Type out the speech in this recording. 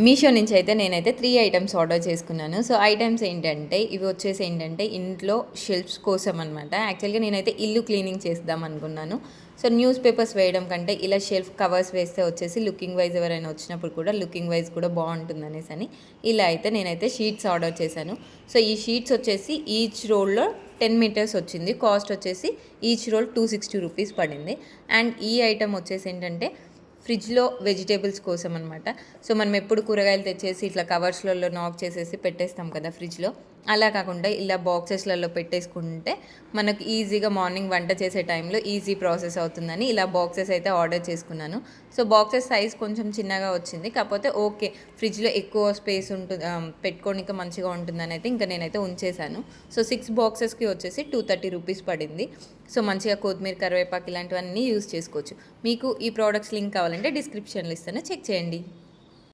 మీషో నుంచి అయితే నేనైతే 3 ఐటెమ్స్ ఆర్డర్ చేసుకున్నాను. సో, ఐటెమ్స్ ఏంటంటే ఇవి వచ్చేసి ఏంటంటే ఇంట్లో షెల్ఫ్స్ కోసం అనమాట. యాక్చువల్‌గా నేనైతే ఇల్లు క్లీనింగ్ చేద్దాం అనుకున్నాను. సో, న్యూస్ పేపర్స్ వేయడం కంటే ఇలా షెల్ఫ్ కవర్స్ వేస్తే వచ్చేసి లుకింగ్ వైజ్ ఎవరైనా వచ్చినప్పుడు కూడా లుకింగ్ వైజ్ కూడా బాగుంటుందనేసని ఇలా అయితే నేనైతే షీట్స్ ఆర్డర్ చేశాను. సో, ఈ షీట్స్ వచ్చేసి ఈచ్ రోల్‌లో 10 మీటర్స్ వచ్చింది. కాస్ట్ వచ్చేసి ఈచ్ రోల్ 260 రూపీస్ పడింది. అండ్ ఈ ఐటెమ్ వచ్చేసి ఏంటంటే ఫ్రిడ్జ్లో వెజిటేబుల్స్ కోసం అనమాట. సో మనం ఎప్పుడు కూరగాయలు తెచ్చేసి ఇట్లా కవర్స్లలో నాక్ చేసేసి పెట్టేస్తాం కదా ఫ్రిడ్జ్లో, అలా కాకుండా ఇలా బాక్సెస్లలో పెట్టేసుకుంటే మనకు ఈజీగా మార్నింగ్ వంట చేసే టైంలో ఈజీ ప్రాసెస్ అవుతుందని ఇలా బాక్సెస్ అయితే ఆర్డర్ చేసుకున్నాను. సో బాక్సెస్ సైజ్ కొంచెం చిన్నగా వచ్చింది, కాకపోతే ఓకే ఫ్రిడ్జ్లో ఎక్కువ స్పేస్ ఉంటుంది, పెట్టుకోనికి మంచిగా ఉంటుందని అయితే ఇంకా నేనైతే ఉంచేశాను. సో 6 బాక్సెస్కి వచ్చేసి 230 రూపీస్ పడింది. సో మంచిగా కొత్తిమీర, కరివేపాకు ఇలాంటివన్నీ యూస్ చేసుకోవచ్చు. మీకు ఈ ప్రోడక్ట్స్ లింక్ కావాలంటే డిస్క్రిప్షన్లో ఇస్తాను, చెక్ చేయండి.